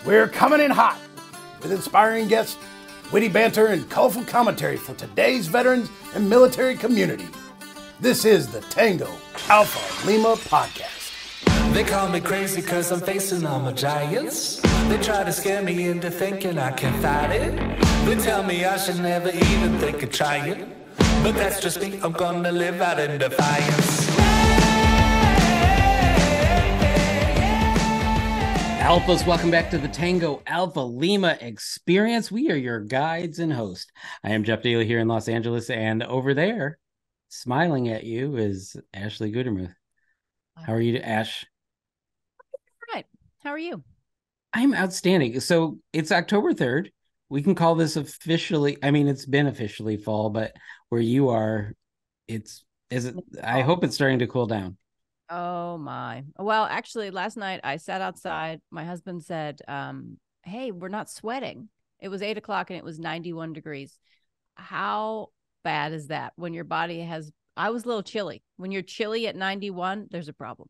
We're coming in hot with inspiring guests, witty banter, and colorful commentary for today's veterans and military community. This is the Tango Alpha Lima podcast. They call me crazy cause I'm facing all my giants. They try to scare me into thinking I can fight it. They tell me I should never even think of trying. But that's just me, I'm gonna live out in defiance. Alphas, welcome back to the Tango Alpha Lima experience. We are your guides and host. I am Jeff Daly here in Los Angeles, and over there, smiling at you, is Ashley Gutermuth. How are you, Ash? All right. How are you? I'm outstanding. So it's October 3rd. We can call this officially, I mean, it's been officially fall, but where you are, I hope it's starting to cool down. Oh my. Well, actually last night I sat outside. My husband said, hey, we're not sweating. It was 8 o'clock and it was 91 degrees. How bad is that when your body has, I was a little chilly. When you're chilly at 91, there's a problem.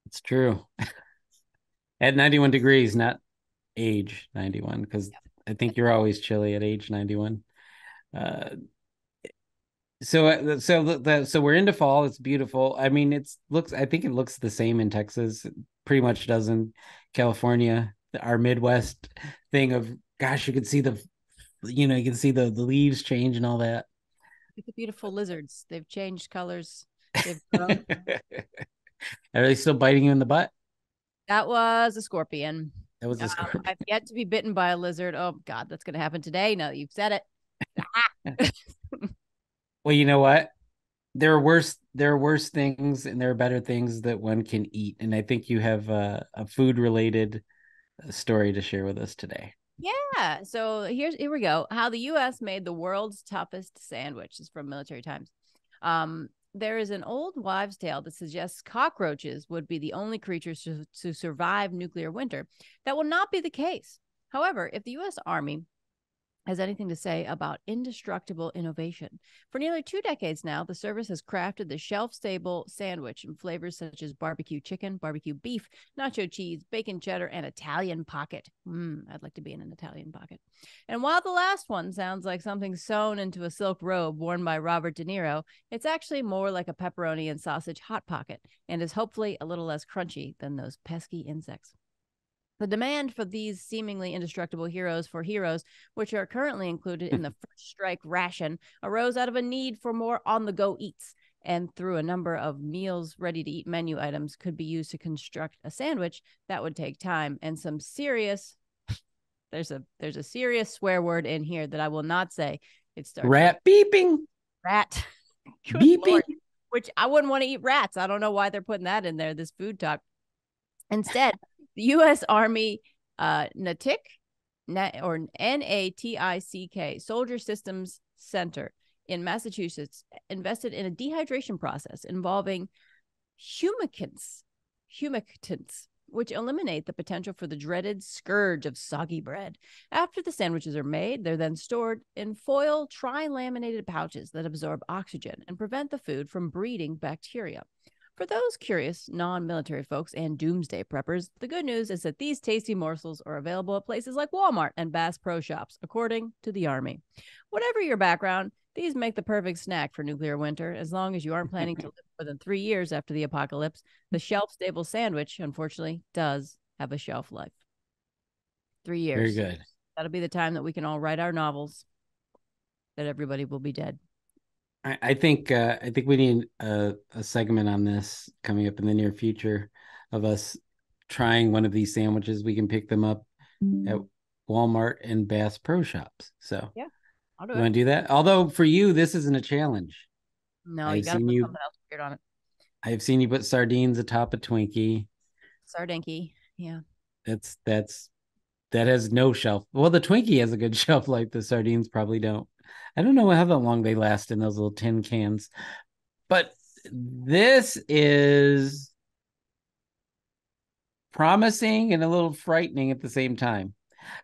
It's true. At 91 degrees, not age 91, because I think you're always chilly at age 91. So we're into fall. It's beautiful. I mean, I think it looks the same in Texas. It pretty much does in California. Our Midwest thing of, gosh, you can see the leaves change and all that. Look at the beautiful lizards. They've changed colors. They've grown. Are they still biting you in the butt? That was a scorpion. That was a scorpion. I've yet to be bitten by a lizard. Oh God, that's going to happen today. Now that you've said it. Well, you know what? There are worse things and there are better things that one can eat. And I think you have a food related story to share with us today. Yeah. So here we go. How the U.S. made the world's toughest sandwich. This is from Military Times. There is an old wives' tale that suggests cockroaches would be the only creatures to survive nuclear winter. That will not be the case. However, if the U.S. Army has anything to say about indestructible innovation. For nearly 2 decades now, the service has crafted the shelf-stable sandwich in flavors such as barbecue chicken, barbecue beef, nacho cheese, bacon cheddar, and Italian pocket. I'd like to be in an Italian pocket. And while the last one sounds like something sewn into a silk robe worn by Robert De Niro, it's actually more like a pepperoni and sausage hot pocket and is hopefully a little less crunchy than those pesky insects. The demand for these seemingly indestructible heroes, which are currently included in the first strike ration, arose out of a need for more on-the-go eats, and through a number of meals ready-to-eat menu items could be used to construct a sandwich that would take time and some serious. There's a serious swear word in here that I will not say. It starts rat beeping. Rat beeping. Lord, which I wouldn't want to eat rats. I don't know why they're putting that in there. This food talk. Instead, the U.S. Army NATIC, or NATICK, Soldier Systems Center in Massachusetts, invested in a dehydration process involving humectants, which eliminate the potential for the dreaded scourge of soggy bread. After the sandwiches are made, they're then stored in foil tri-laminated pouches that absorb oxygen and prevent the food from breeding bacteria. For those curious non-military folks and doomsday preppers, the good news is that these tasty morsels are available at places like Walmart and Bass Pro Shops, according to the Army. Whatever your background, these make the perfect snack for nuclear winter, as long as you aren't planning to live more than 3 years after the apocalypse. The shelf-stable sandwich, unfortunately, does have a shelf life. 3 years. Very good. That'll be the time that we can all write our novels, that everybody will be dead. I think we need a segment on this coming up in the near future of us trying one of these sandwiches. We can pick them up at Walmart and Bass Pro Shops. So yeah, I'll do you want to do that? Although for you, this isn't a challenge. No, you got to put something else weird on it. I've seen you put sardines atop a Twinkie. Sardinky, yeah. That has no shelf. Well, the Twinkie has a good shelf life. The sardines probably don't. I don't know how long they last in those little tin cans, but this is promising and a little frightening at the same time.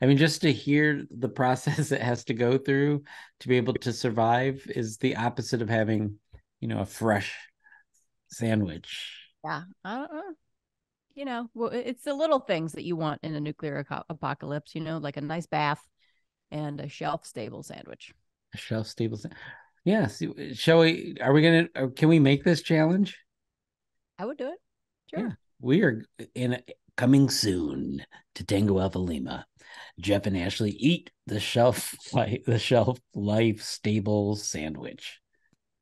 I mean, just to hear the process it has to go through to be able to survive is the opposite of having, a fresh sandwich. Yeah. I don't know. it's the little things that you want in a nuclear apocalypse, like a nice bath and a shelf-stable sandwich. A shelf-stable Yes. Can we make this challenge? I would do it. Sure. Yeah. We are coming soon to Tango Alpha Lima. Jeff and Ashley eat the shelf life stable sandwich.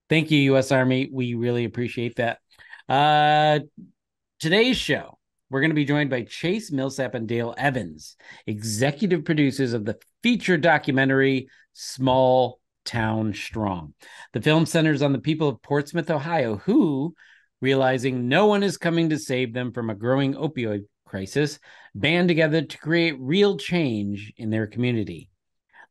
Thank you, U.S. Army. We really appreciate that. Today's show, we're going to be joined by Chase Millsap and Dale Evans, executive producers of the feature documentary Small Town Strong. The film centers on the people of Portsmouth, Ohio, who, realizing no one is coming to save them from a growing opioid crisis, band together to create real change in their community.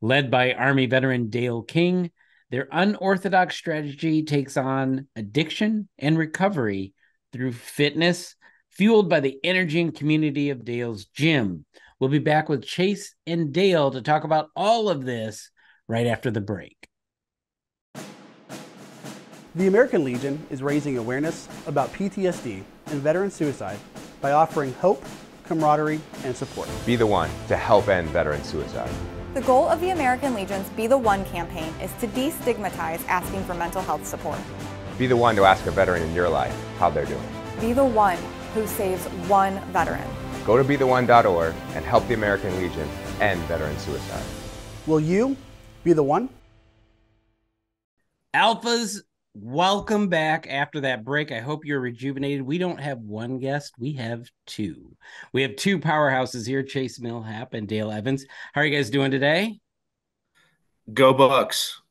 Led by Army veteran Dale King, their unorthodox strategy takes on addiction and recovery through fitness, fueled by the energy and community of Dale's gym. We'll be back with Chase and Dale to talk about all of this right after the break. The American Legion is raising awareness about PTSD and veteran suicide by offering hope, camaraderie, and support. Be the one to help end veteran suicide. The goal of the American Legion's Be the One campaign is to destigmatize asking for mental health support. Be the one to ask a veteran in your life how they're doing. Be the one who saves one veteran. Go to BeTheOne.org and help the American Legion end veteran suicide. Will you be the one? Alphas, welcome back after that break. I hope you're rejuvenated. We don't have one guest. We have two. We have two powerhouses here, Chase Millsap and Dale Evans. How are you guys doing today? Go Bucks.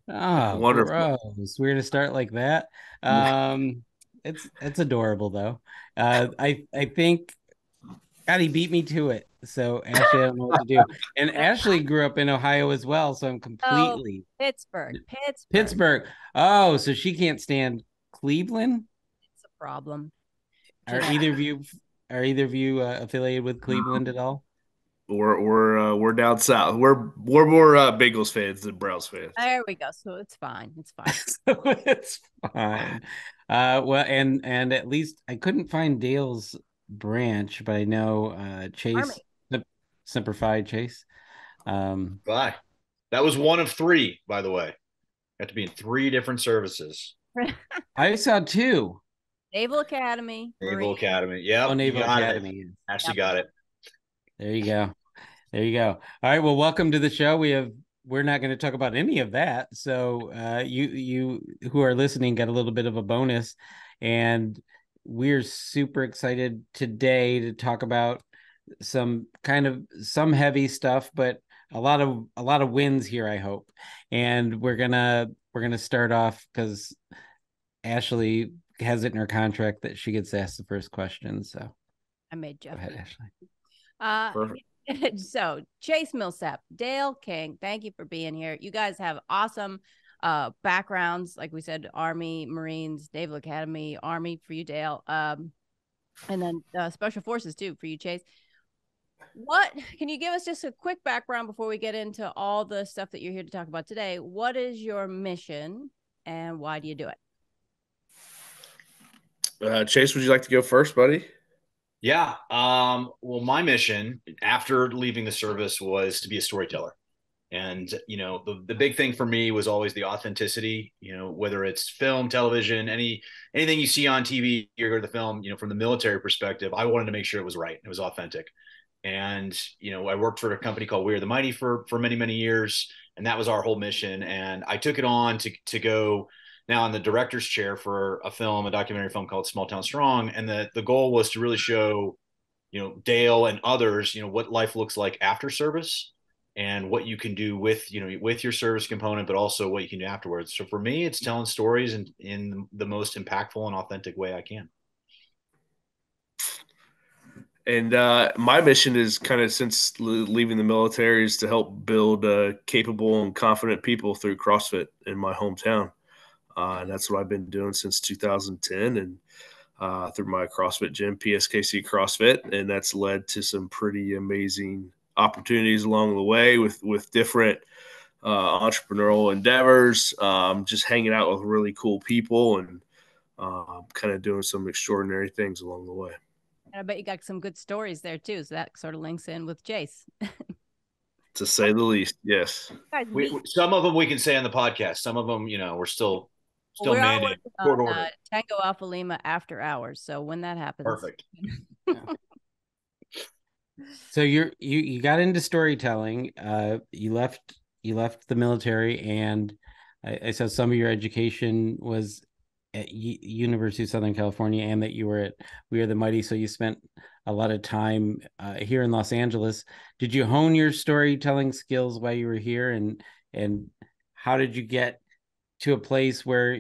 Oh, wonderful. Gross. We're going to start like that. It's adorable, though. I think, God, he beat me to it. So, Ashley, I don't know what to do. And Ashley grew up in Ohio as well, so I'm completely... Pittsburgh. Oh, so she can't stand Cleveland? It's a problem. Are either of you affiliated with Cleveland at all? We're down south. We're more Bengals fans than Browns fans. There we go. So it's fine. It's fine. So it's fine. Well, and at least I couldn't find Dale's branch, but I know Chase, Semper Fi Chase. Bye. That was one of three, by the way. Had to be in 3 different services. I saw 2. Naval Academy. Naval Academy. Yeah. Oh, Naval Academy. Actually got it. There you go. All right. Well, welcome to the show. We're not going to talk about any of that. So you who are listening get a little bit of a bonus, and we're super excited today to talk about some heavy stuff, but a lot of wins here, I hope. And we're gonna start off because Ashley has it in her contract that she gets asked the first question. So I made Jeff. Go ahead, Ashley. Perfect. So Chase Millsap, Dale King, thank you for being here. You guys have awesome backgrounds, like we said, Army, Marines, Naval Academy, Army for you, Dale, and then Special Forces too for you, Chase. What can you give us just a quick background before we get into all the stuff that you're here to talk about today? What is your mission and why do you do it? Chase, would you like to go first, buddy? Yeah. Well, my mission after leaving the service was to be a storyteller. And, the big thing for me was always the authenticity, whether it's film, television, anything you see on TV or go to the film, from the military perspective, I wanted to make sure it was right. It was authentic. And, I worked for a company called We Are the Mighty for many, many years. And that was our whole mission. And I took it on to go now in the director's chair for a documentary film called Small Town Strong. And the goal was to really show, Dale and others, what life looks like after service and what you can do with your service component, but also what you can do afterwards. So for me, it's telling stories in the most impactful and authentic way I can. And my mission is kind of since leaving the military is to help build capable and confident people through CrossFit in my hometown. And that's what I've been doing since 2010 and through my CrossFit gym, PSKC Crossfit. And that's led to some pretty amazing opportunities along the way with different entrepreneurial endeavors, just hanging out with really cool people and kind of doing some extraordinary things along the way. And I bet you got some good stories there too. So that sort of links in with Jace. To say the least, yes. Guys, Some of them we can say on the podcast. Some of them, we're still we're all mandated working court on order. Tango Alpha Lima after hours. So when that happens, Perfect. So you got into storytelling. You left the military, and I saw some of your education was at University of Southern California, and that you were at We Are the Mighty. So you spent a lot of time here in Los Angeles. Did you hone your storytelling skills while you were here, and how did you get to a place where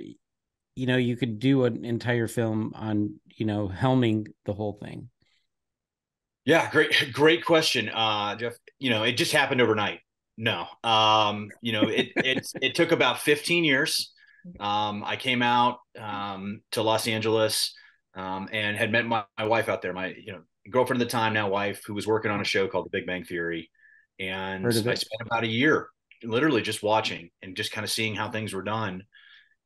you could do an entire film on helming the whole thing? Yeah, great question, Jeff. It just happened overnight. No, it took about 15 years. I came out to Los Angeles and had met my wife out there. My girlfriend at the time, now wife, who was working on a show called The Big Bang Theory, and I spent about a year literally just watching and just kind of seeing how things were done.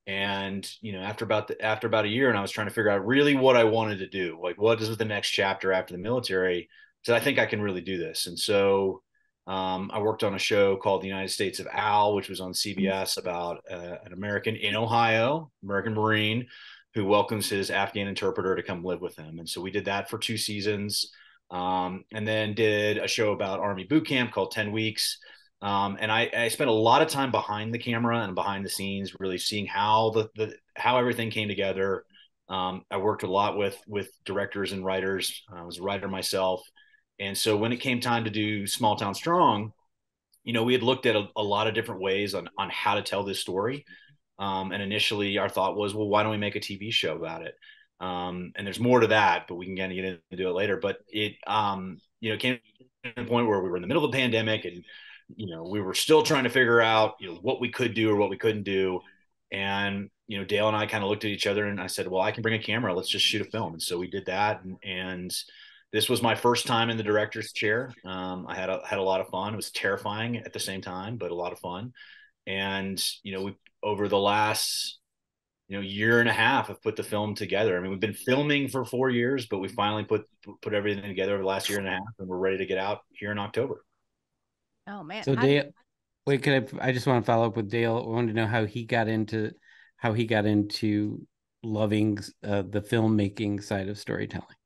And after about a year, and I was trying to figure out really what I wanted to do, like what is the next chapter after the military. So I think I can really do this. And so I worked on a show called The United States of Al, which was on CBS about an American in Ohio, American Marine, who welcomes his Afghan interpreter to come live with him. And so we did that for 2 seasons, and then did a show about Army boot camp called 10 Weeks. And I spent a lot of time behind the camera and behind the scenes, really seeing how how everything came together. I worked a lot with directors and writers. I was a writer myself. And so when it came time to do Small Town Strong, we had looked at a lot of different ways on how to tell this story. And initially our thought was, well, why don't we make a TV show about it? And there's more to that, but we can kind of get into it later. But it, came to the point where we were in the middle of a pandemic, and we were still trying to figure out, what we could do or what we couldn't do. And, Dale and I kind of looked at each other, and I said, well, I can bring a camera. Let's just shoot a film. And so we did that. And this was my first time in the director's chair. I had a lot of fun. It was terrifying at the same time, but a lot of fun. And, we, over the last, year and a half, have put the film together. I mean, we've been filming for 4 years, but we finally put everything together over the last year and a half, and we're ready to get out here in October. Oh man! So Dale, wait, I just want to follow up with Dale. I wanted to know how he got into loving the filmmaking side of storytelling.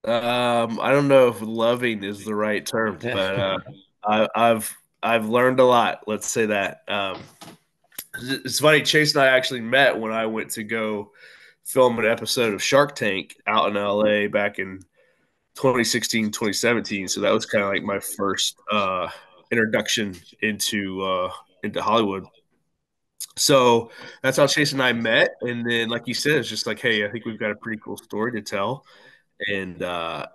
I don't know if loving is the right term, but I've learned a lot. Let's say that. It's funny. Chase and I actually met when I went to go film an episode of Shark Tank out in LA back in 2016, 2017. So that was kind of like my first introduction into Hollywood. So that's how Chase and I met. And then, like you said, it's just like, hey, I think we've got a pretty cool story to tell. And I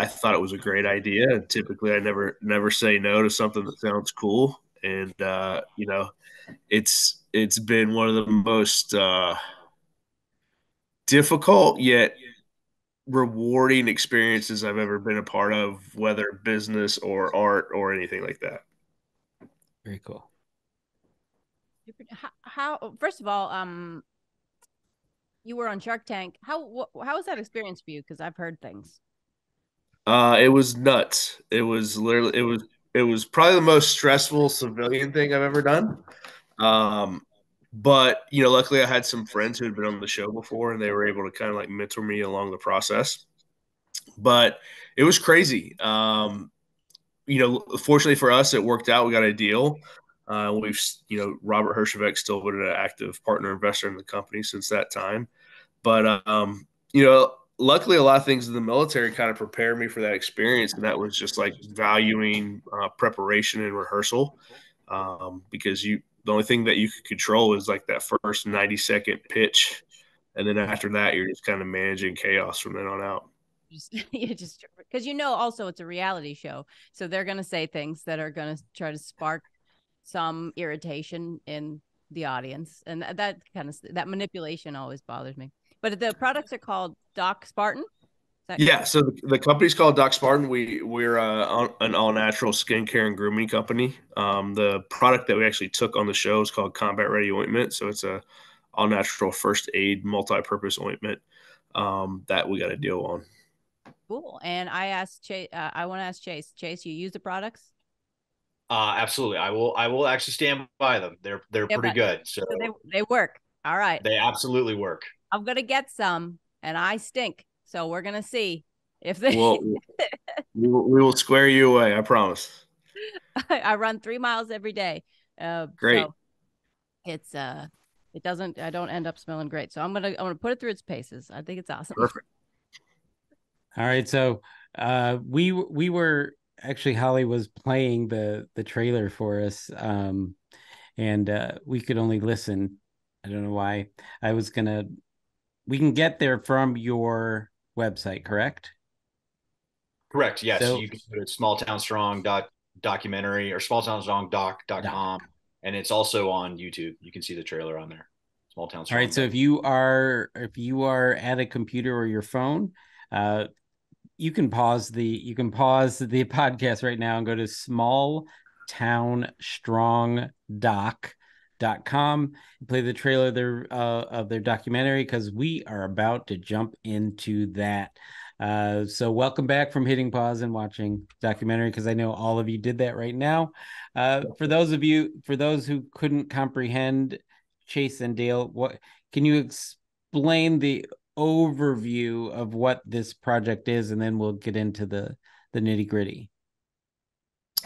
thought it was a great idea. And typically, I never say no to something that sounds cool. And it's been one of the most difficult yet rewarding experiences I've ever been a part of, whether business or art or anything like that. Very cool. How first of all, you were on Shark Tank. How was that experience for you? Because I've heard things. It was nuts. It was literally it was probably the most stressful civilian thing I've ever done. But luckily I had some friends who had been on the show before, and they were able to kind of like mentor me along the process. But it was crazy. Fortunately for us, it worked out. We got a deal. We've, Robert Hershevek's still been an active partner investor in the company since that time. But, luckily a lot of things in the military kind of prepared me for that experience. And that was just like valuing preparation and rehearsal, because the only thing that you could control is like that first 90-second pitch. And then after that, you're just kind of managing chaos from then on out. Just because also it's a reality show, so they're going to say things that are going to try to spark some irritation in the audience, and that manipulation always bothers me. But the products are called Doc Spartan. Yeah, so the company's called Doc Spartan. We're an all natural skincare and grooming company. The product that we actually took on the show is called Combat Ready Ointment. So it's a all natural first aid multi-purpose ointment that we got a deal on. Cool. And I asked Chase, I want to ask Chase. Chase, you use the products? Absolutely. I will actually stand by them. They're Yeah, pretty good. So they work. All right. they absolutely work. I'm gonna get some, and I stink. So we're gonna see if they. Well, we will square you away. I promise. I run 3 miles every day. Great. So it's it doesn't. I don't end up smelling great. So I'm gonna put it through its paces. I think it's awesome. Perfect. All right, so we were actually, Holly was playing the trailer for us, and we could only listen. I don't know why. We can get there from your website, correct? Correct. Yes. So, You can go to smalltownstrong.documentary or smalltownstrongdoc.com. And it's also on YouTube. You can see the trailer on there. Small Town Strong. all right, so if you are at a computer or your phone, you can pause the podcast right now and go to smalltownstrongdoc.com and play the trailer of their documentary, because we are about to jump into that. So welcome back from hitting pause and watching documentary, because I know all of you did that right now. For those who couldn't comprehend, Chase and Dale, what can you explain the overview of what this project is, and then we'll get into the nitty gritty.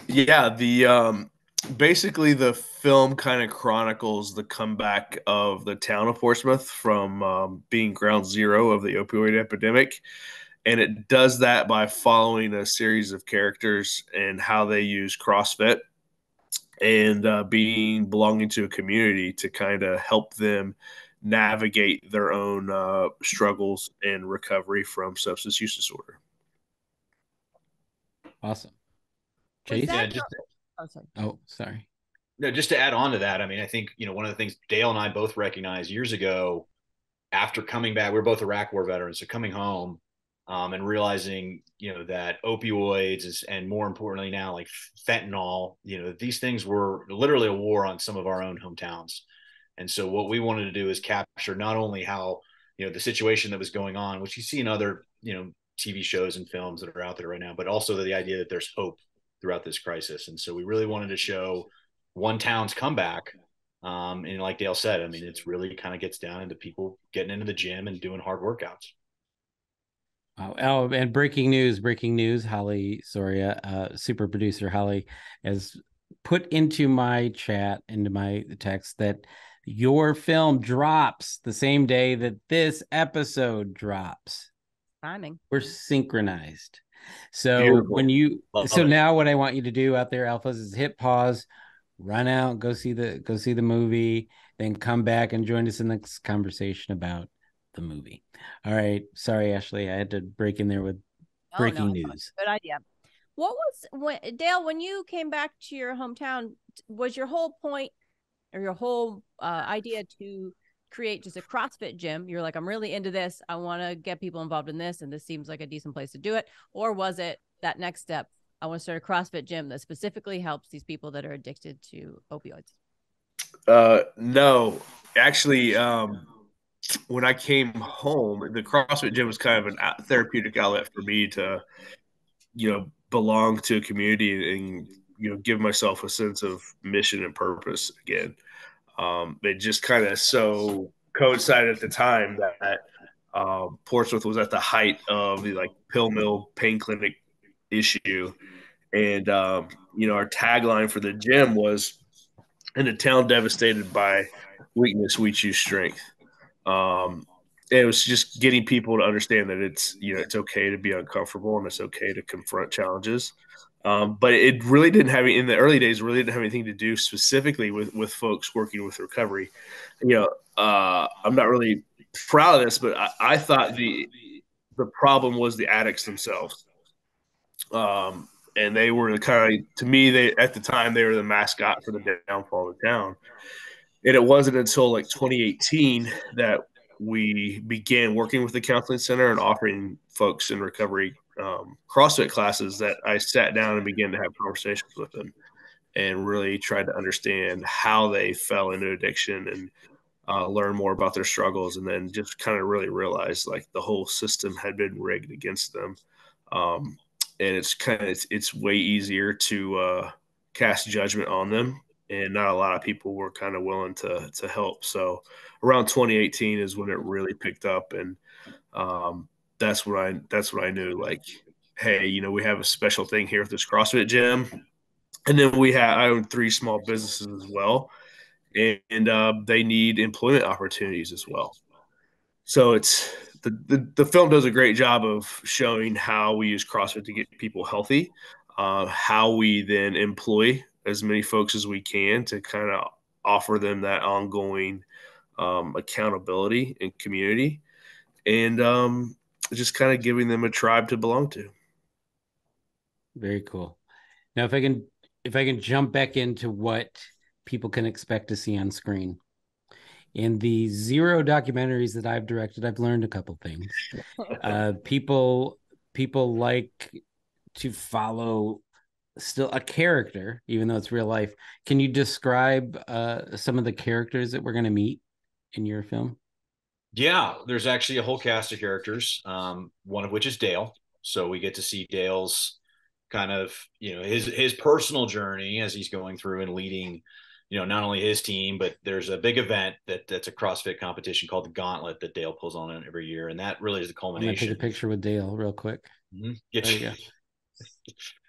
Yeah, the basically the film kind of chronicles the comeback of the town of Portsmouth from being ground zero of the opioid epidemic. And it does that by following a series of characters and how they use CrossFit and belonging to a community to kind of help them navigate their own struggles and recovery from substance use disorder. Awesome. Chase? Sorry. No, just to add on to that, I mean, I think, one of the things Dale and I both recognized years ago after coming back, we were both Iraq War veterans, so coming home and realizing, that opioids and more importantly now, like fentanyl, these things were literally a war on some of our own hometowns. And so what we wanted to do is capture not only how, the situation that was going on, which you see in other, TV shows and films that are out there right now, but also the idea that there's hope throughout this crisis. And so we really wanted to show one town's comeback. And like Dale said, I mean, it's really kind of gets down into people getting into the gym and doing hard workouts. Oh, and breaking news, Holly Soria, super producer Holly, has put into my chat, into my text, that your film drops the same day that this episode drops. Timing. We're synchronized. So Beautiful. Now what I want you to do out there, Alphas, is hit pause, run out, go see the movie, then come back and join us in this conversation about the movie. All right. Sorry, Ashley, I had to break in there with breaking news. Good idea. Dale, when you came back to your hometown, was your whole point or your whole idea to create just a CrossFit gym? You're like, I'm really into this. I want to get people involved in this, and this seems like a decent place to do it. Or was it that next step? I want to start a CrossFit gym that specifically helps these people that are addicted to opioids. No, actually, when I came home, the CrossFit gym was kind of a therapeutic outlet for me to, belong to a community and, give myself a sense of mission and purpose again. It just kind of so coincided at the time that Portsmouth was at the height of the pill mill pain clinic issue. And, our tagline for the gym was, in a town devastated by weakness, we choose strength. It was just getting people to understand that it's okay to be uncomfortable and it's okay to confront challenges. But it really didn't have, in the early days, really didn't have anything to do specifically with folks working with recovery. I'm not really proud of this, but I thought the problem was the addicts themselves. And they were kind of, to me, at the time, they were the mascot for the downfall of the town. And it wasn't until 2018 that we began working with the counseling center and offering folks in recovery CrossFit classes that I sat down and began to have conversations with them and really tried to understand how they fell into addiction and learn more about their struggles. And then just kind of really realized the whole system had been rigged against them. And it's way easier to cast judgment on them, and not a lot of people were kind of willing to help. So around 2018 is when it really picked up, and that's what I knew. Like, hey, we have a special thing here with this CrossFit gym, and then I own 3 small businesses as well, and they need employment opportunities as well. So it's the film does a great job of showing how we use CrossFit to get people healthy, how we then employ as many folks as we can to kind of offer them that ongoing accountability and community, and just kind of giving them a tribe to belong to. Very cool. Now, if I can jump back into what people can expect to see on screen. In the 0 documentaries that I've directed, I've learned a couple things. People like to follow still a character, even though it's real life. Can you describe some of the characters that we're going to meet in your film? Yeah, there's actually a whole cast of characters, one of which is Dale. So we get to see Dale's kind of, his personal journey as he's going through and leading, not only his team, but there's a big event that's a CrossFit competition called the Gauntlet that Dale pulls on every year. And that really is the culmination. I'm going to take a picture with Dale real quick. Mm-hmm. There you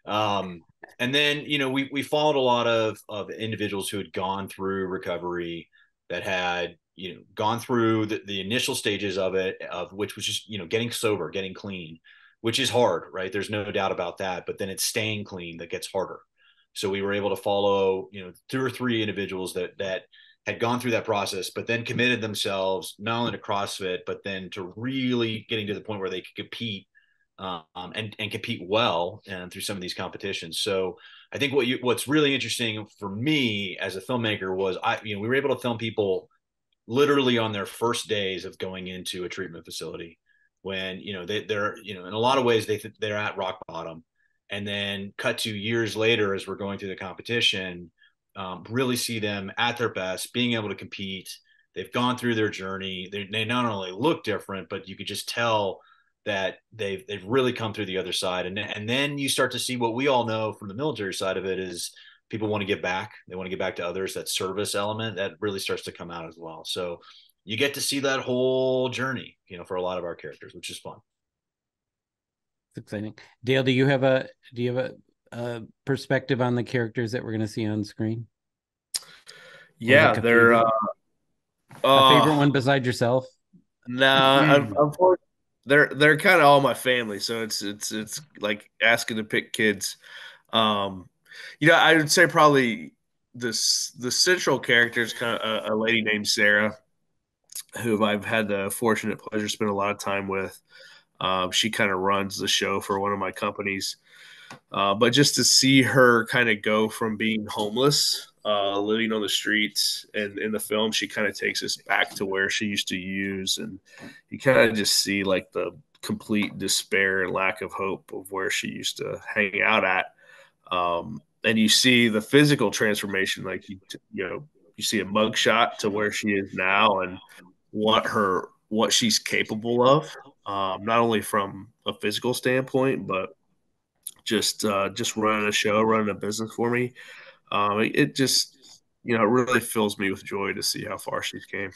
go. And then, we followed a lot of individuals who had gone through recovery, that had, gone through the initial stages of it, of which was just, getting sober, getting clean, which is hard, right? There's no doubt about that. But then it's staying clean that gets harder. So we were able to follow, 2 or 3 individuals that had gone through that process, but then committed themselves not only to CrossFit, but then to really getting to the point where they could compete and compete well and through some of these competitions. So I think what's really interesting for me as a filmmaker was we were able to film people literally on their first days of going into a treatment facility, when they're in a lot of ways they're at rock bottom, and then cut to years later as we're going through the competition, really see them at their best, being able to compete. They've gone through their journey. They not only look different, but you could just tell that they've really come through the other side. And then you start to see what we all know from the military side of it is people want to give back. They want to give back to others. That service element that really starts to come out as well. So you get to see that whole journey, for a lot of our characters, which is fun. It's exciting. Dale, do you have a perspective on the characters that we're going to see on screen? Yeah, they're a favorite one besides yourself. No, unfortunately, they're kind of all my family, so it's like asking to pick kids. I would say probably the central character is kind of a lady named Sarah, who I've had the fortunate pleasure to spend a lot of time with. She kind of runs the show for one of my companies. But just to see her kind of go from being homeless, living on the streets, and in the film, she kind of takes us back to where she used to use, and you kind of just see like the complete despair and lack of hope of where she used to hang out at. And you see the physical transformation, like you see a mugshot to where she is now, and what she's capable of, not only from a physical standpoint, but just running a show, running a business for me. It just, it really fills me with joy to see how far she's came.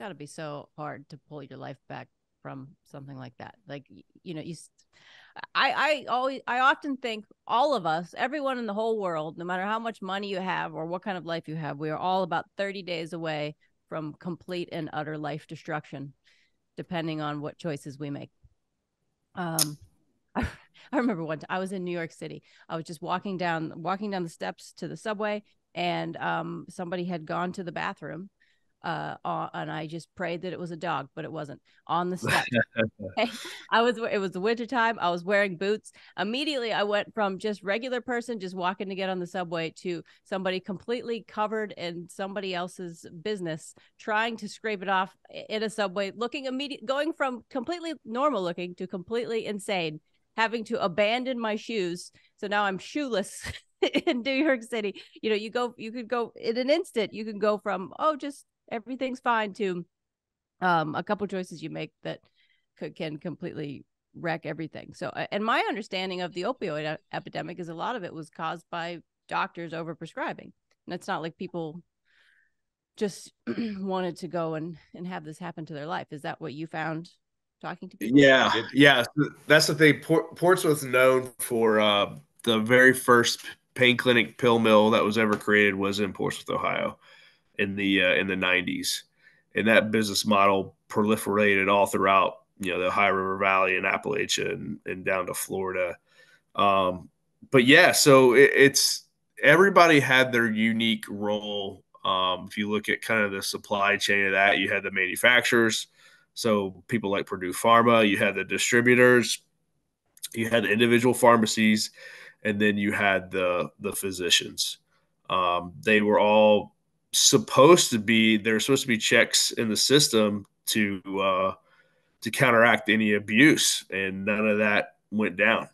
Got to be so hard to pull your life back from something like that. Like, I often think all of us, everyone in the whole world, no matter how much money you have or what kind of life you have, we are all about 30 days away from complete and utter life destruction, depending on what choices we make. I remember one time I was in New York City. I was just walking down the steps to the subway, and somebody had gone to the bathroom, and I just prayed that it was a dog, but it wasn't, on the steps. Okay? It was the winter time. I was wearing boots. Immediately I went from just regular person just walking to get on the subway to somebody completely covered in somebody else's business, trying to scrape it off in a subway, going from completely normal looking to completely insane, having to abandon my shoes. So now I'm shoeless in New York City. You could go in an instant. You can go from, just everything's fine, to a couple choices you make that can completely wreck everything. So, and my understanding of the opioid epidemic is a lot of it was caused by doctors overprescribing. And it's not like people just wanted to go and have this happen to their life. Is that what you found talking to people? Yeah. That's the thing. Portsmouth's known for the very first pain clinic pill mill that was ever created was in Portsmouth, Ohio, in the 90s, and that business model proliferated all throughout the Ohio River Valley and Appalachia and down to Florida. But yeah, so it's everybody had their unique role. If you look at kind of the supply chain of that, you had the manufacturers, so people like Purdue Pharma, you had the distributors, you had the individual pharmacies, and then you had the physicians. They were all supposed to be checks in the system to counteract any abuse, and none of that went down.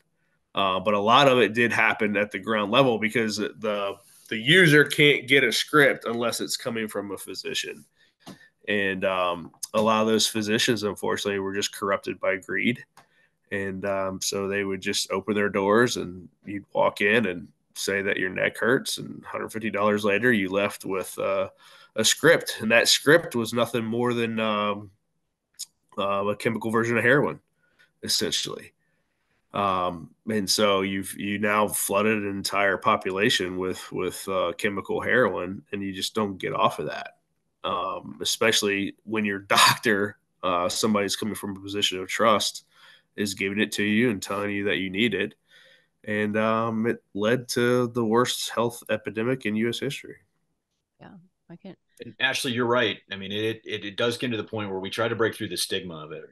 But a lot of it did happen at the ground level because the user can't get a script unless it's coming from a physician. And a lot of those physicians, unfortunately, were just corrupted by greed. And so they would just open their doors and you'd walk in and say that your neck hurts. And $150 later, you left with a script. And that script was nothing more than a chemical version of heroin, essentially. And so you now flooded an entire population with chemical heroin, and you just don't get off of that. Especially when your doctor, somebody's coming from a position of trust, is giving it to you and telling you that you need it. And it led to the worst health epidemic in U.S. history. Yeah, I can't. And Ashley, you're right. I mean, it does get to the point where we try to break through the stigma of it.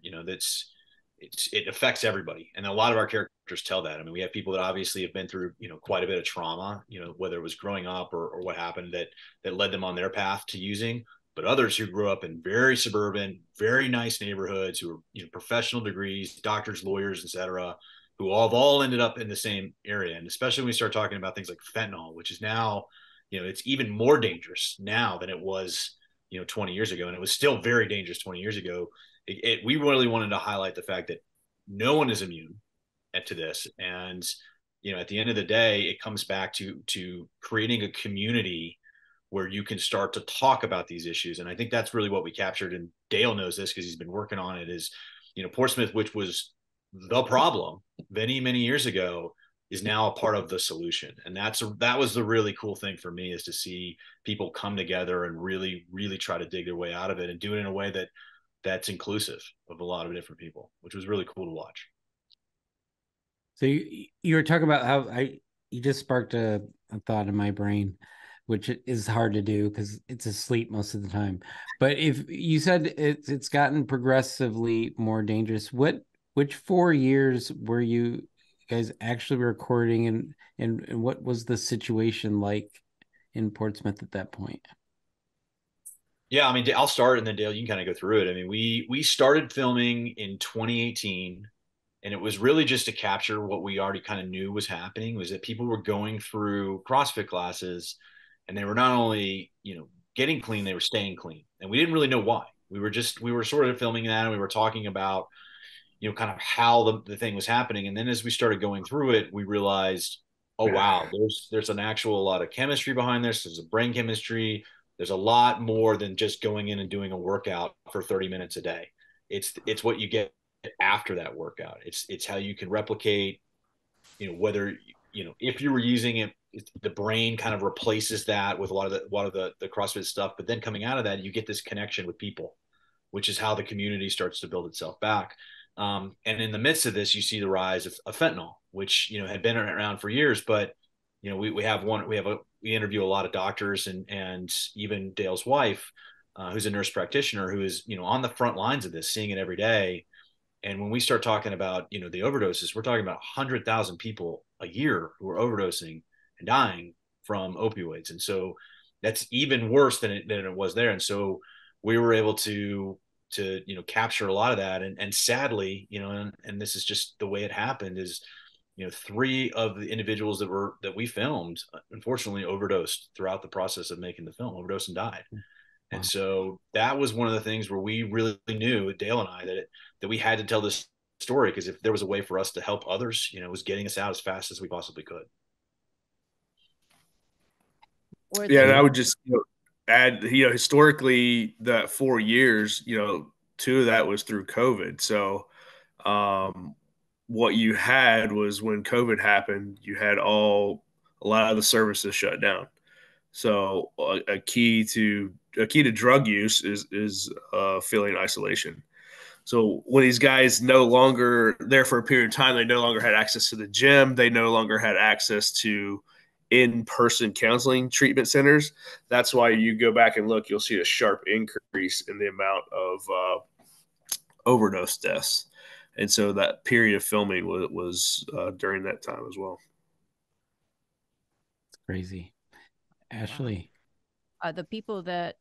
It affects everybody, and a lot of our characters tell that. I mean, we have people that obviously have been through quite a bit of trauma, whether it was growing up or what happened that led them on their path to using. But others who grew up in very suburban, very nice neighborhoods, who are professional degrees, doctors, lawyers, etc., who have all ended up in the same area. And especially when we start talking about things like fentanyl, which is now, it's even more dangerous now than it was 20 years ago, and it was still very dangerous 20 years ago. We really wanted to highlight the fact that no one is immune to this. And, at the end of the day, it comes back to creating a community where you can start to talk about these issues. And I think that's really what we captured. And Dale knows this because he's been working on it, is, Portsmouth, which was the problem many, many years ago, is now a part of the solution. And that was the really cool thing for me, is to see people come together and really, really try to dig their way out of it and do it in a way that's inclusive of a lot of different people, which was really cool to watch. So you were talking about how you just sparked a thought in my brain, which is hard to do because it's asleep most of the time. But if you said it's gotten progressively more dangerous, which 4 years were you guys actually recording, and what was the situation like in Portsmouth at that point? Yeah, I mean, I'll start, and then Dale, you can kind of go through it. I mean, we started filming in 2018, and it was really just to capture what we already kind of knew was happening, was that people were going through CrossFit classes, and they were not only, getting clean, they were staying clean. And we didn't really know why. We were sort of filming that, and we were talking about, kind of how the thing was happening. And then as we started going through it, we realized, oh, wow, there's an actual lot of chemistry behind this. There's a brain chemistry. There's a lot more than just going in and doing a workout for 30 minutes a day. It's what you get after that workout. It's how you can replicate, whether, if you were using it, the brain kind of replaces that with a lot of the CrossFit stuff. But then coming out of that, you get this connection with people, which is how the community starts to build itself back. And in the midst of this, you see the rise of fentanyl, which, had been around for years, but we interview a lot of doctors and even Dale's wife, who's a nurse practitioner, who is, on the front lines of this, seeing it every day. And when we start talking about, the overdoses, we're talking about 100,000 people a year who are overdosing and dying from opioids. And so that's even worse than it was there. And so we were able to capture a lot of that. And sadly, and this is just the way it happened, is, 3 of the individuals that we filmed, unfortunately, overdosed throughout the process of making the film, overdosed and died. And so that was one of the things where we really knew, Dale and I, that we had to tell this story, because if there was a way for us to help others, it was getting us out as fast as we possibly could. Yeah, and I would just add, historically, that 4 years, 2 of that was through COVID. So what you had was, when COVID happened, you had a lot of the services shut down. So a key to drug use is feeling isolation. So when these guys no longer there for a period of time, they no longer had access to the gym. They no longer had access to in-person counseling treatment centers. That's why you go back and look, you'll see a sharp increase in the amount of overdose deaths. And so that period of filming was during that time as well. It's crazy. Ashley. The people that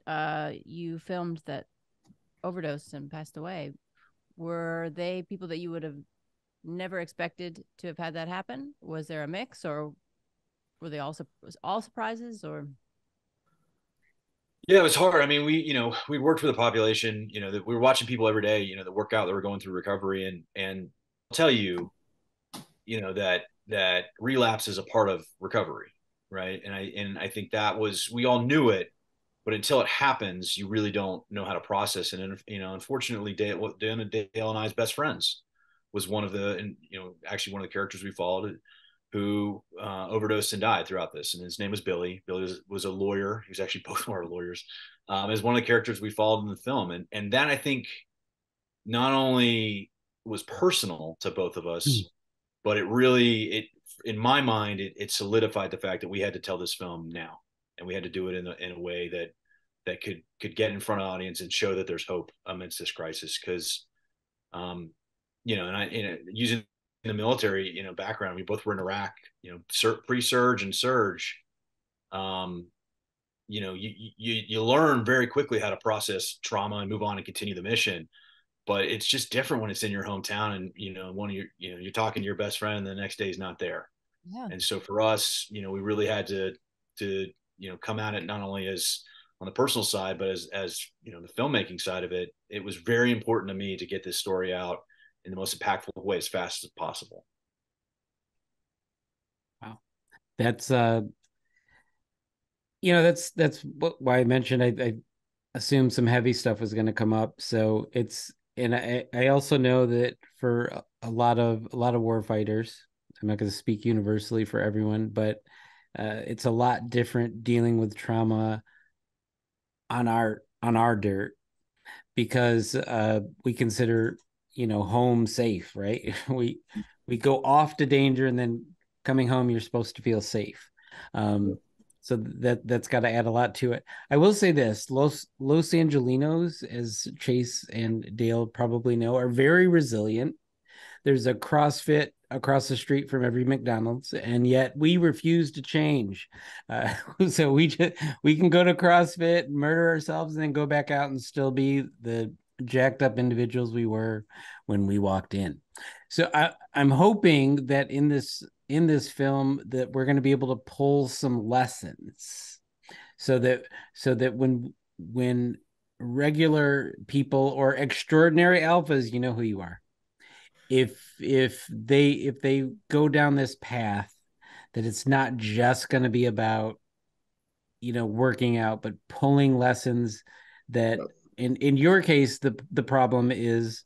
you filmed that overdosed and passed away, were they people that you would have never expected to have had that happen? Was there a mix, or were they all surprises? Or yeah, it was hard. I mean, we worked with the population, that we were watching people every day, that work out, that were going through recovery, and I'll tell you, that relapse is a part of recovery, right? And I think we all knew it, but until it happens, you really don't know how to process it. And unfortunately, Dale and I's best friends was one of the, actually one of the characters we followed, who overdosed and died throughout this. And his name was Billy. Billy was a lawyer. He was actually both of our lawyers. As one of the characters we followed in the film. And that, I think, not only was personal to both of us, but in my mind, it solidified the fact that we had to tell this film now. And we had to do it in a way that could get in front of the audience and show that there's hope amidst this crisis. Because, using the military, background, we both were in Iraq, pre-surge and surge. You learn very quickly how to process trauma and move on and continue the mission. But it's just different when it's in your hometown, and you're talking to your best friend, and the next day is not there. Yeah. And so for us, we really had to come at it not only as on the personal side, but as the filmmaking side of it. It was very important to me to get this story out in the most impactful way as fast as possible. Wow. That's why I mentioned I assumed some heavy stuff was going to come up. So I also know that for a lot of war fighters, I'm not going to speak universally for everyone, but it's a lot different dealing with trauma on our dirt, because we consider home safe, right? We go off to danger, and then coming home you're supposed to feel safe. So that's got to add a lot to it. I will say this: Los Angelinos, as Chase and Dale probably know, are very resilient. There's a CrossFit across the street from every McDonald's, and yet we refuse to change. So we can go to CrossFit, murder ourselves, and then go back out and still be the jacked up individuals we were when we walked in. So I'm hoping that in this film that we're going to be able to pull some lessons, so that when regular people or extraordinary alphas, you know who you are, if they go down this path, that it's not just going to be about working out, but pulling lessons that in your case the problem is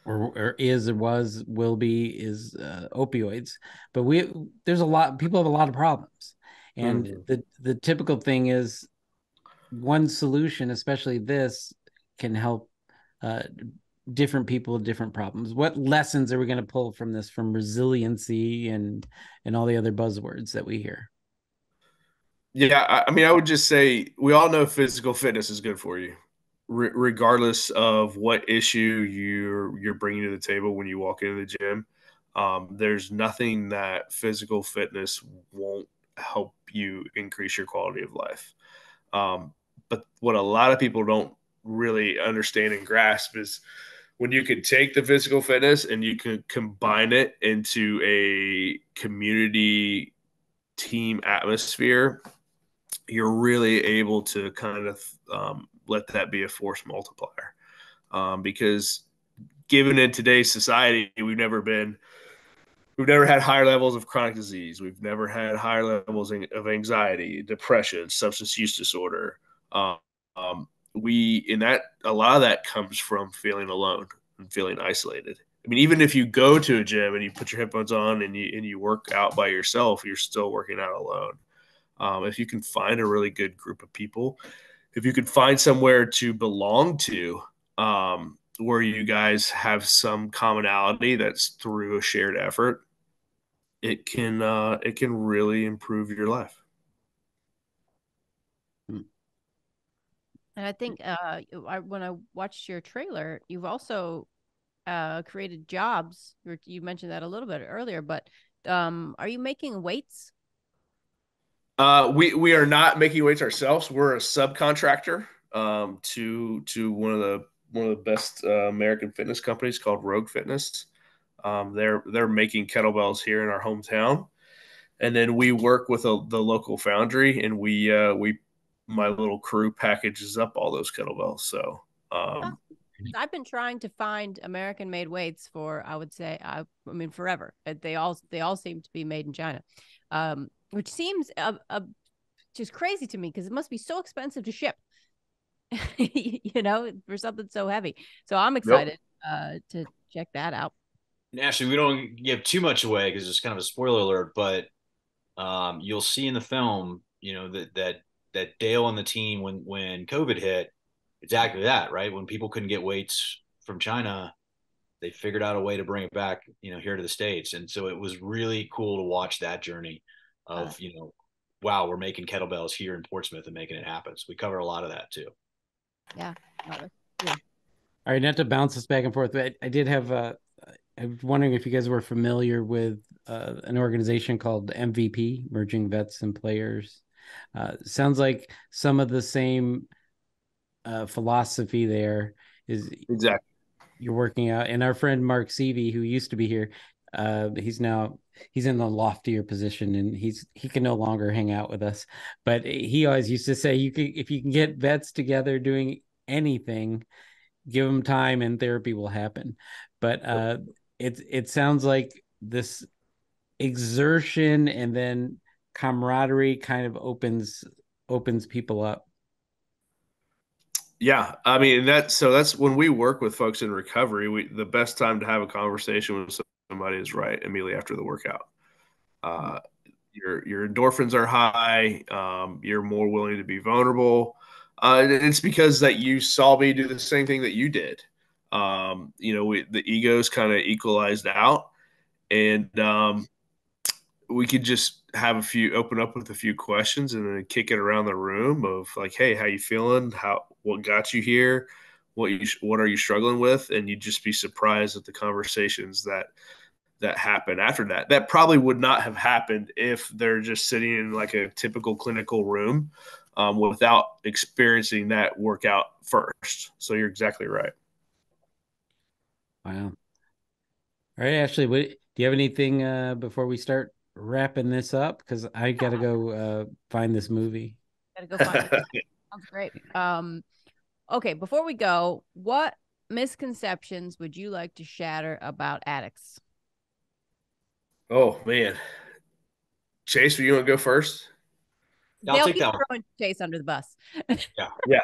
will be opioids. But people have a lot of problems, and the typical thing is one solution, especially this, can help different people with different problems. What lessons are we going to pull from this, from resiliency and all the other buzzwords that we hear? Yeah, I mean, I would just say we all know physical fitness is good for you, regardless of what issue you're bringing to the table when you walk into the gym. There's nothing that physical fitness won't help you increase your quality of life. But what a lot of people don't really understand and grasp is when you can take the physical fitness and you can combine it into a community team atmosphere, you're really able to kind of let that be a force multiplier. Because given in today's society, we've never had higher levels of chronic disease. We've never had higher levels of anxiety, depression, substance use disorder. Um, a lot of that comes from feeling alone and feeling isolated. I mean, even if you go to a gym and you put your headphones on and you work out by yourself, you're still working out alone. If you can find a really good group of people, if you can find somewhere to belong to, where you guys have some commonality that's through a shared effort, it can really improve your life. And I think when I watched your trailer, you've also created jobs. You mentioned that a little bit earlier, but are you making weights? We are not making weights ourselves. We're a subcontractor to one of the best American fitness companies called Rogue Fitness. They're making kettlebells here in our hometown, and then we work with the local foundry, and we my little crew packages up all those kettlebells. So I've been trying to find American-made weights for, I would say, I mean, forever. They all seem to be made in China, which seems just crazy to me because it must be so expensive to ship, for something so heavy. So I'm excited to check that out. Actually, we don't give too much away because it's kind of a spoiler alert, but you'll see in the film, that Dale and the team when COVID hit, exactly that, right? When people couldn't get weights from China, they figured out a way to bring it back, here to the States. And so it was really cool to watch that journey of, wow, we're making kettlebells here in Portsmouth and making it happen. So we cover a lot of that too. Yeah. All right, not to bounce us back and forth, but I did have I was wondering if you guys were familiar with an organization called MVP, Merging Vets and Players. Sounds like some of the same philosophy there is exactly you're working out. And our friend Mark S.A.V.E, who used to be here, he's in the loftier position and he can no longer hang out with us. But he always used to say, if you can get vets together doing anything, give them time and therapy will happen. But it sounds like this exertion and then camaraderie kind of opens people up. Yeah, I mean that's when we work with folks in recovery. The best time to have a conversation with somebody is right immediately after the workout. Your endorphins are high. You're more willing to be vulnerable. And it's because that you saw me do the same thing that you did. The egos kind of equalized out, and we could just open up with a few questions and then kick it around the room of like, hey, how you feeling? What got you here? What are you struggling with? And you'd just be surprised at the conversations that happen after that. That probably would not have happened if they're just sitting in like a typical clinical room without experiencing that workout first. So you're exactly right. Wow. All right, Ashley, do you have anything before we start wrapping this up? Because I got to go find this movie. Gotta go find it. Sounds great. Okay, before we go, what misconceptions would you like to shatter about addicts? Oh man, Chase, you want to go first? I'll take that one. Throwing Chase under the bus. Yeah.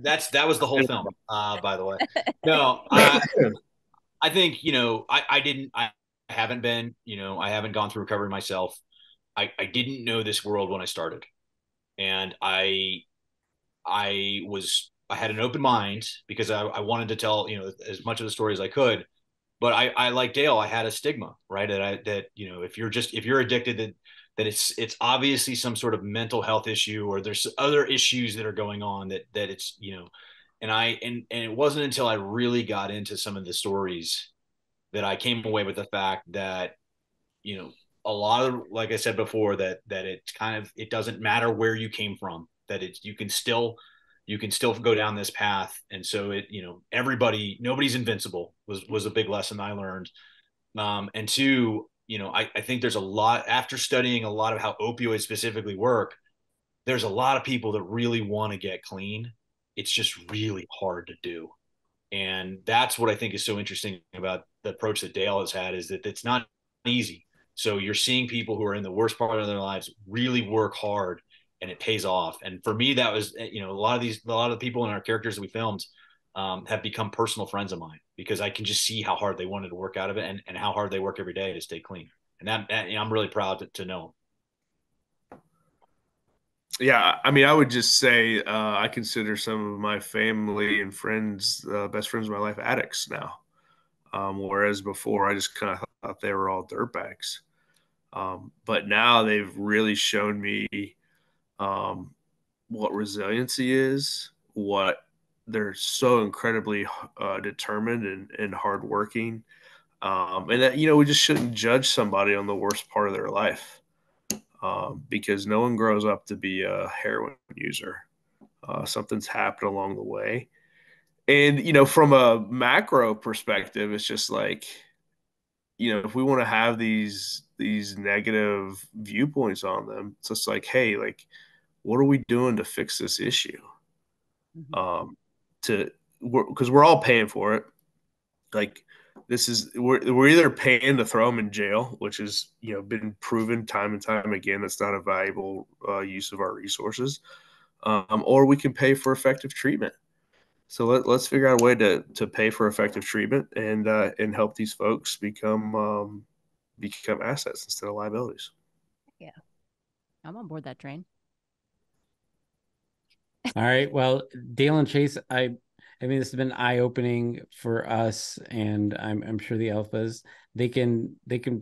That was the whole film, by the way. No, I think, I haven't been, I haven't gone through recovery myself. I didn't know this world when I started. And I had an open mind because I wanted to tell, as much of the story as I could. But I like Dale, I had a stigma, right? That if you're addicted, that it's obviously some sort of mental health issue, or there's other issues that are going on that it's, and it wasn't until I really got into some of the stories that I came away with the fact that, a lot of, like I said before, that it's kind of, it doesn't matter where you came from, that you can still go down this path. And so nobody's invincible was a big lesson I learned. And two, I think there's a lot, after studying a lot of how opioids specifically work, there's a lot of people that really want to get clean. It's just really hard to do. And that's what I think is so interesting about the approach that Dale has had, is that it's not easy. So you're seeing people who are in the worst part of their lives really work hard, and it pays off. And for me, that was, a lot of the people in our characters that we filmed have become personal friends of mine, because I can just see how hard they wanted to work out of it, and how hard they work every day to stay clean. And that I'm really proud to know. Yeah, I mean, I would just say I consider some of my family and friends, best friends of my life, addicts now. Whereas before, I just kind of thought they were all dirtbags. But now they've really shown me what resiliency is, what they're so incredibly determined and hardworking. And that, we just shouldn't judge somebody on the worst part of their life. Because no one grows up to be a heroin user. Something's happened along the way. And, from a macro perspective, it's just like, if we want to have these negative viewpoints on them, it's just like, hey, like, what are we doing to fix this issue? Mm-hmm. Because we're all paying for it. Like, we're either paying to throw them in jail, which has been proven time and time again that's not a valuable use of our resources, or we can pay for effective treatment. So let's figure out a way to pay for effective treatment and help these folks become assets instead of liabilities. Yeah, I'm on board that train. All right. Well, Dale and Chase, I mean, this has been eye-opening for us, and I'm sure the alphas, they can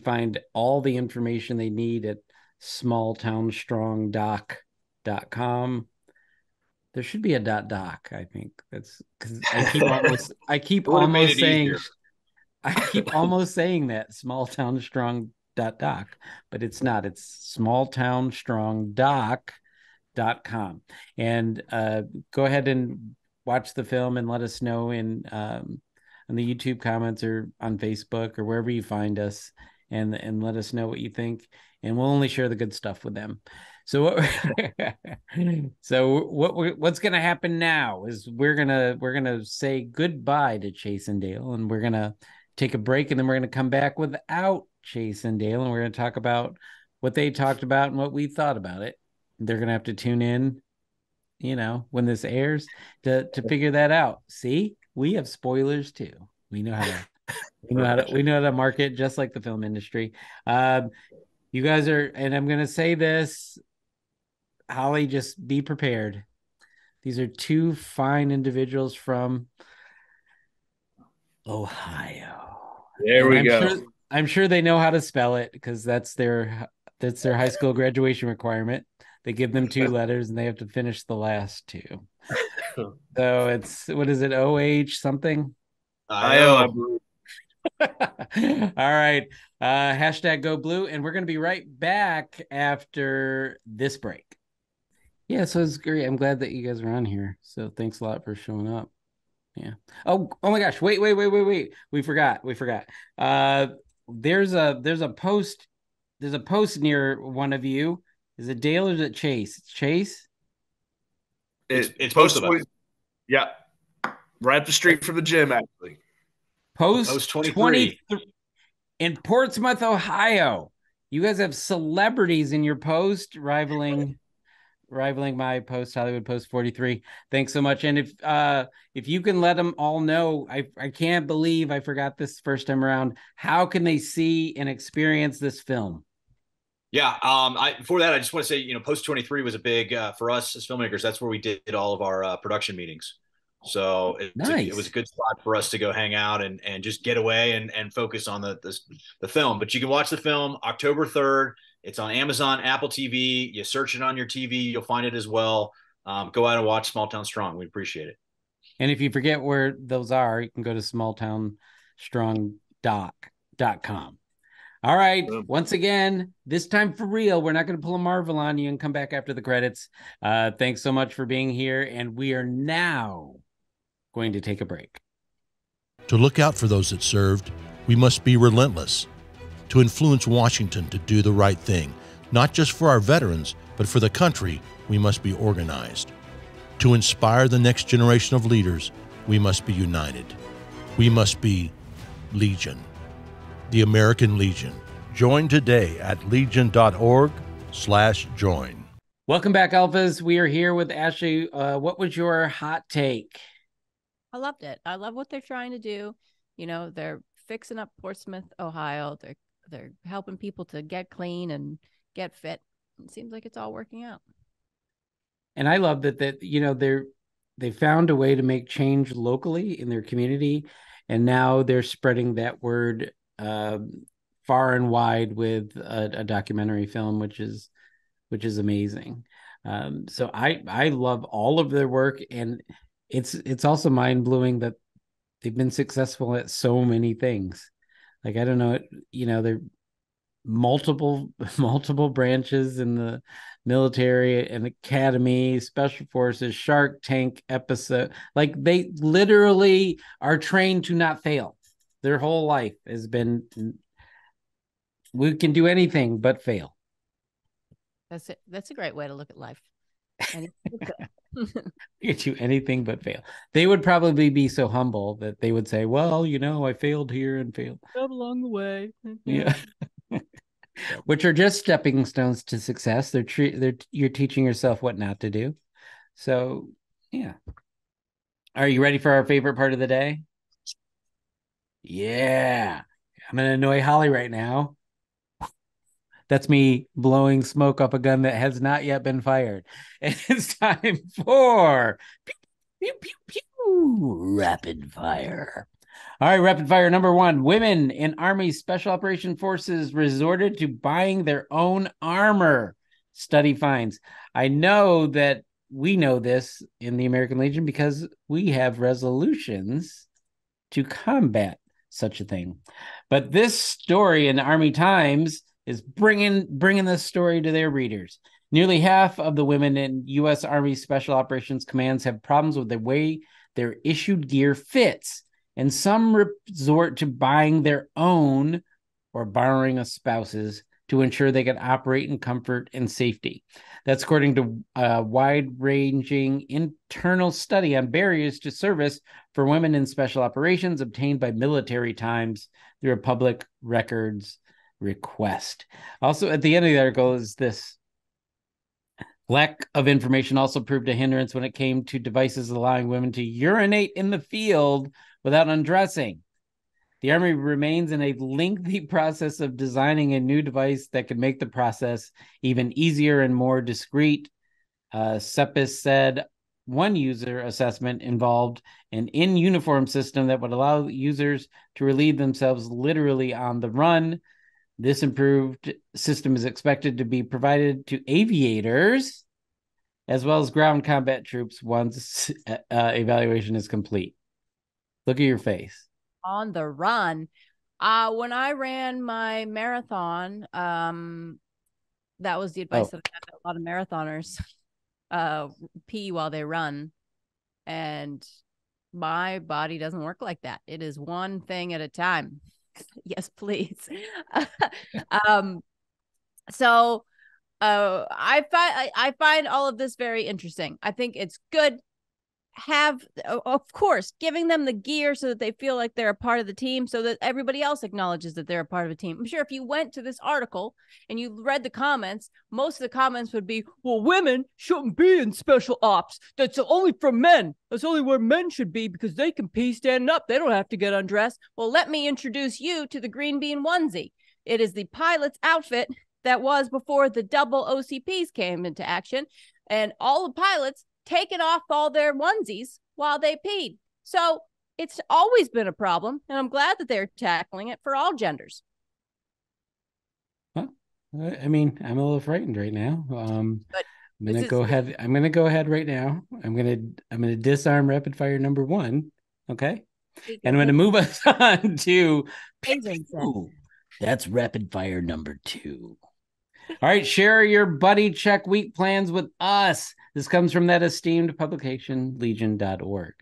find all the information they need at smalltownstrongdoc.com. There should be a .doc, I think. That's because I keep almost saying that smalltownstrong.doc, but it's not. It's smalltownstrongdoc.com. And go ahead and watch the film and let us know in on the YouTube comments or on Facebook or wherever you find us, and let us know what you think, and we'll only share the good stuff with them. So what's gonna happen now is we're gonna say goodbye to Chase and Dale, and we're gonna take a break, and then we're gonna come back without Chase and Dale, and we're gonna talk about what they talked about and what we thought about it. They're gonna have to tune in, when this airs to figure that out. See, we have spoilers too. We know how to market, just like the film industry. You guys are, and I'm gonna say this, Holly, just be prepared. These are two fine individuals from Ohio. There we go. I'm sure they know how to spell it, because that's their high school graduation requirement. They give them 2 letters and they have to finish the last 2. So it's, what is it? OH something? IO. All right. Hashtag go blue. And we're going to be right back after this break. Yeah, so it's great. I'm glad that you guys are on here. So thanks a lot for showing up. Yeah. Oh my gosh. Wait. We forgot. There's a post near one of you. Is it Dale or is it Chase? It's Chase? It's both of us. Yeah. Right up the street from the gym, actually. Post 23 in Portsmouth, Ohio. You guys have celebrities in your post rivaling my post, Hollywood Post 43. Thanks so much. And if you can let them all know, I can't believe I forgot this first time around. How can they see and experience this film? Yeah. Before that, I just want to say, Post 23 was a big, for us as filmmakers, that's where we did all of our production meetings. So it was a good spot for us to go hang out and just get away and focus on the film. But you can watch the film October 3rd. It's on Amazon, Apple TV. You search it on your TV, you'll find it as well. Go out and watch Small Town Strong. We appreciate it. And if you forget where those are, you can go to smalltownstrongdoc.com. All right. Once again, this time for real, we're not going to pull a Marvel on you and come back after the credits. Thanks so much for being here. And we are now going to take a break. To look out for those that served, we must be relentless. To influence Washington to do the right thing, not just for our veterans, But for the country, we must be organized. To inspire the next generation of leaders, we must be united. We must be Legion, the American Legion. Join today at legion.org/join. Welcome back, Alphas. We are here with Ashley. What was your hot take? I loved it. I love what they're trying to do. You know, they're fixing up Portsmouth, Ohio. They're helping people to get clean and get fit. It seems like it's all working out. And I love that you know, they found a way to make change locally in their community, and now they're spreading that word far and wide with a documentary film, which is amazing. So I love all of their work, and it's also mind-blowing that they've been successful at so many things. Like, I don't know, you know, they're multiple branches in the military and academy, special forces, Shark Tank episode. Like, they literally are trained to not fail. Their whole life has been, we can do anything but fail. That's it. That's a great way to look at life. You do anything but fail. They would probably be so humble that they would say, well, you know, I failed here and failed along the way. Yeah. Which are just stepping stones to success. You're teaching yourself what not to do. So, yeah. Are you ready for our favorite part of the day? Yeah. I'm going to annoy Holly right now. That's me blowing smoke up a gun that has not yet been fired. And it's time for pew, pew, pew, rapid fire. All right, rapid fire number 1. Women in Army Special Operation Forces resorted to buying their own armor. Study finds. I know that we know this in the American Legion because we have resolutions to combat such a thing. But this story in Army Times is bringing this story to their readers. Nearly half of the women in U.S. Army Special Operations Commands have problems with the way their issued gear fits, and some resort to buying their own or borrowing a spouse's to ensure they can operate in comfort and safety. That's according to a wide-ranging internal study on barriers to service for women in special operations obtained by Military Times through a public records request. Also, at the end of the article is this: lack of information also proved a hindrance when it came to devices allowing women to urinate in the field without undressing. The Army remains in a lengthy process of designing a new device that could make the process even easier and more discreet. S.A.V.E said one user assessment involved an in-uniform system that would allow users to relieve themselves literally on the run. This improved system is expected to be provided to aviators as well as ground combat troops once evaluation is complete. Look at your face. On the run. When I ran my marathon, that was the advice that I had. A lot of marathoners pee while they run, and my body doesn't work like that. It is one thing at a time. Yes, please. So I find all of this very interesting. I think it's good. Of course, giving them the gear so that they feel like they're a part of the team, so that everybody else acknowledges that they're a part of a team. I'm sure if you went to this article and you read the comments, most of the comments would be, well, women shouldn't be in special ops. That's only for men. That's only where men should be because they can pee standing up. They don't have to get undressed. Well, let me introduce you to the green bean onesie. It is the pilot's outfit that was before the double OCPs came into action, and all the pilots taking off all their onesies while they peed. So it's always been a problem, and I'm glad that they're tackling it for all genders. Well, I mean, I'm a little frightened right now. I'm gonna go ahead. I'm gonna go ahead right now. I'm gonna disarm rapid fire number 1. Okay, and I'm gonna move us on to that's rapid fire number 2. All right, share your buddy check week plans with us. This comes from that esteemed publication, legion.org.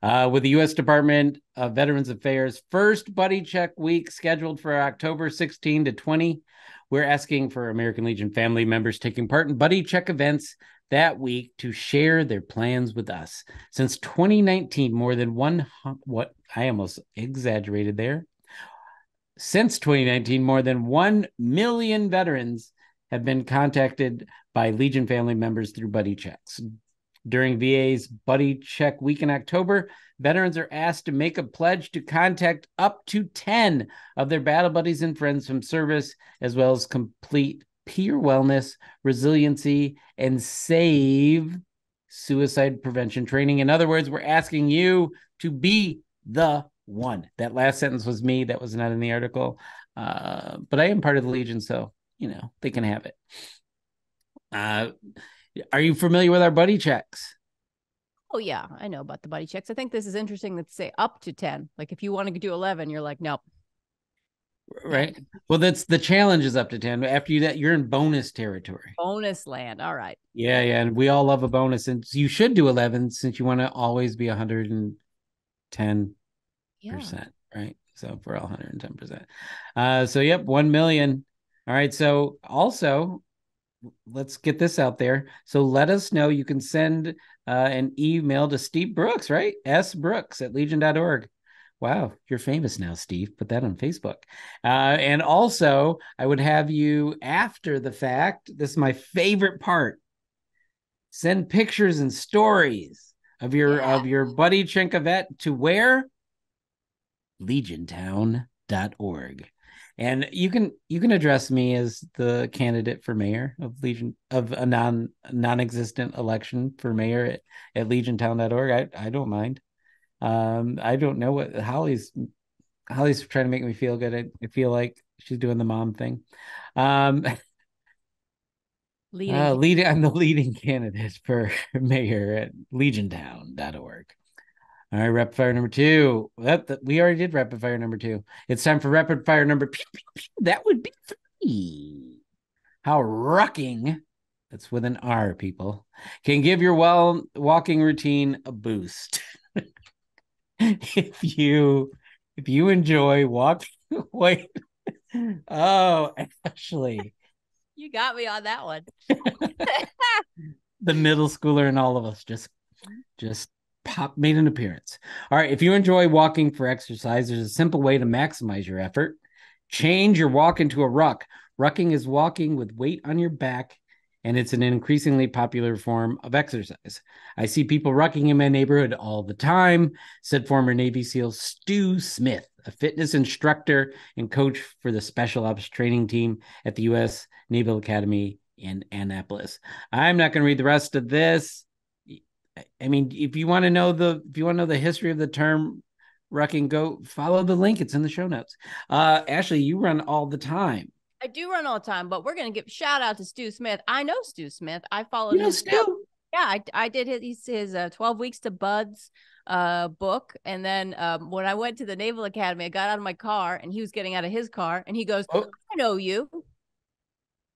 With the U.S. Department of Veterans Affairs' first buddy check week scheduled for October 16 to 20, we're asking for American Legion family members taking part in buddy check events that week to share their plans with us. Since 2019, more than what I almost exaggerated there. Since 2019, more than 1 million veterans have been contacted by Legion family members through buddy checks. During VA's Buddy Check Week in October, veterans are asked to make a pledge to contact up to 10 of their battle buddies and friends from service, as well as complete peer wellness, resiliency, and S.A.V.E. suicide prevention training. In other words, we're asking you to be the one. That last sentence was me. That was not in the article. But I am part of the Legion, so, they can have it. Are you familiar with our buddy checks? Oh, yeah, I know about the buddy checks. I think this is interesting that say up to 10. Like if you want to do 11, you're like, nope. Right. Well, that's the challenge is up to 10. After that, you're in bonus territory. Bonus land. All right. Yeah. And we all love a bonus. And you should do 11 since you want to always be 110%. Right. So for all 110%. So, yep, 1 million. All right. So also, let's get this out there. So let us know. You can send an email to Steve Brooks, right? sbrooks@legion.org. Wow, you're famous now, Steve. Put that on Facebook. And also, I would have you, after the fact, this is my favorite part, send pictures and stories of your buddy Chinkavet to where? legiontown.org. And you can address me as the candidate for mayor of Legion, of a non-existent election for mayor at legiontown.org. I don't mind. I don't know what Holly's trying to make me feel good. I feel like she's doing the mom thing. I'm the leading candidate for mayor at legiontown.org. All right, rapid fire number 2. We already did rapid fire number 2. It's time for rapid fire number that would be 3. How rucking, that's with an R, people, can give your walking routine a boost. If you enjoy walking, wait. Oh, Ashley. You got me on that one. The middle schooler in all of us just made an appearance. All right. If you enjoy walking for exercise, there's a simple way to maximize your effort. Change your walk into a ruck. Rucking is walking with weight on your back, and it's an increasingly popular form of exercise. I see people rucking in my neighborhood all the time, said former Navy SEAL Stu Smith, a fitness instructor and coach for the Special Ops training team at the U.S. Naval Academy in Annapolis. I'm not going to read the rest of this. I mean, if you want to know the history of the term rucking, go follow the link. It's in the show notes. Ashley, you run all the time. I do run all the time, but we're going to give shout out to Stu Smith. I know Stu Smith. I followed his Stu. Yeah, I did his 12 Weeks to Buds book. And then when I went to the Naval Academy, I got out of my car and he was getting out of his car and he goes, I know you.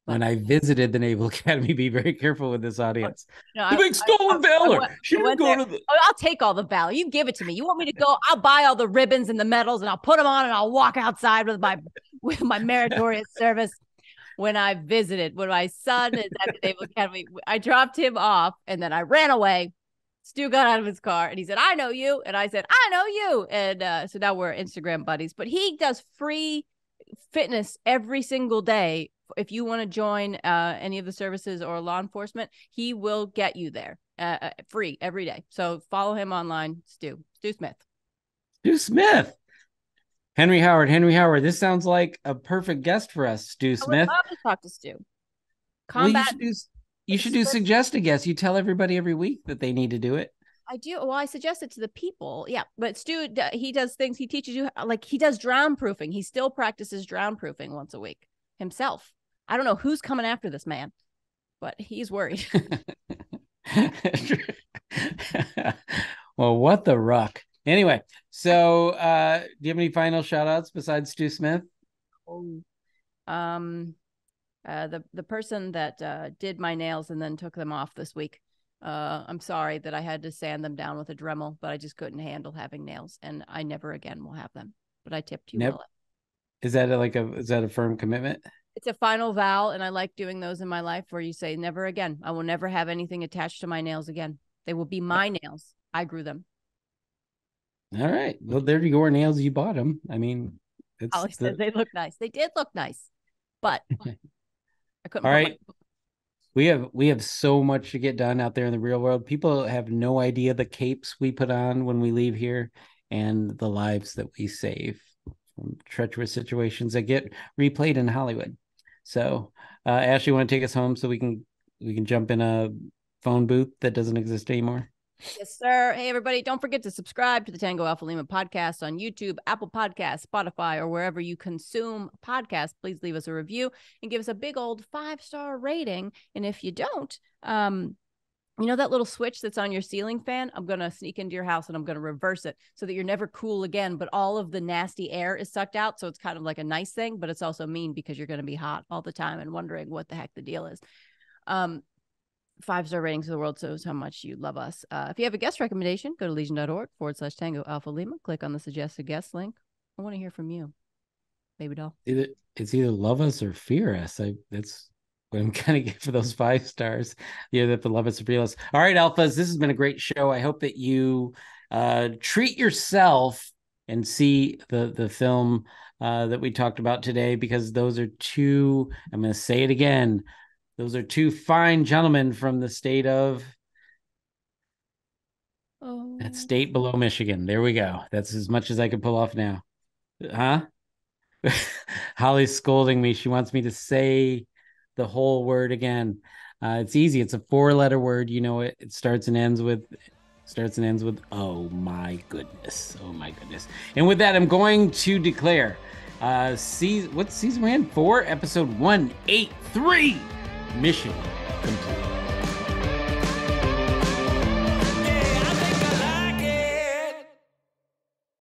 When I visited the Naval Academy, be very careful with this audience. No, the big stolen valor. I'll take all the valor. You give it to me. You want me to go? I'll buy all the ribbons and the medals, and I'll put them on, and I'll walk outside with my meritorious service. When I visited, when my son is at the Naval Academy, I dropped him off, and then I ran away. Stu got out of his car, and he said, "I know you," and I said, "I know you," and so now we're Instagram buddies. But he does free fitness every single day. If you want to join any of the services or law enforcement, he will get you there free every day. So follow him online, Stu Smith. Stu Smith. Henry Howard. This sounds like a perfect guest for us, Stu Smith. I would love to talk to Stu. You should do suggest a guest. You tell everybody every week that they need to do it. I do. Well, I suggest it to the people. Yeah. But Stu, he does things. He teaches you, like he does drown proofing. He still practices drown proofing once a week himself. I don't know who's coming after this man, but he's worried. Well, what the ruck. Anyway, so do you have any final shout outs besides Stu Smith? The person that did my nails and then took them off this week. I'm sorry that I had to sand them down with a Dremel, but I just couldn't handle having nails, and I never again will have them. But I tipped you well. Is that a firm commitment? It's a final vow, and I like doing those in my life where you say, never again. I will never have anything attached to my nails again. They will be my nails. I grew them. All right. Well, there you go. Our nails, you bought them. I mean, Holly says they look nice. They did look nice, but I couldn't. All right. We have so much to get done out there in the real world. People have no idea the capes we put on when we leave here and the lives that we save from treacherous situations that get replayed in Hollywood. So, Ashley, want to take us home so we can jump in a phone booth that doesn't exist anymore? Yes, sir. Hey, everybody, don't forget to subscribe to the Tango Alpha Lima podcast on YouTube, Apple Podcasts, Spotify, or wherever you consume podcasts. Please leave us a review and give us a big old 5-star rating. And if you don't, you know that little switch that's on your ceiling fan? I'm going to sneak into your house and I'm going to reverse it so that you're never cool again, but all of the nasty air is sucked out. So it's kind of like a nice thing, but it's also mean because you're going to be hot all the time and wondering what the heck the deal is. 5-star ratings of the world shows how much you love us. If you have a guest recommendation, go to legion.org/Tango Alpha Lima. Click on the suggested guest link. I want to hear from you, baby doll. It's either love us or fear us. That's what I'm kind of getting for those 5 stars. You have to love us or fear us. All right, Alphas, this has been a great show. I hope that you treat yourself and see the film that we talked about today, because those are two, I'm going to say it again, those are two fine gentlemen from the state of that state below Michigan. There we go. That's as much as I can pull off now. Huh? Holly's scolding me. She wants me to say the whole word again. It's easy. It's a 4-letter word. You know it. It starts and ends with oh my goodness. Oh my goodness. And with that, I'm going to declare what's season we're in? 4, episode 183. Mission complete.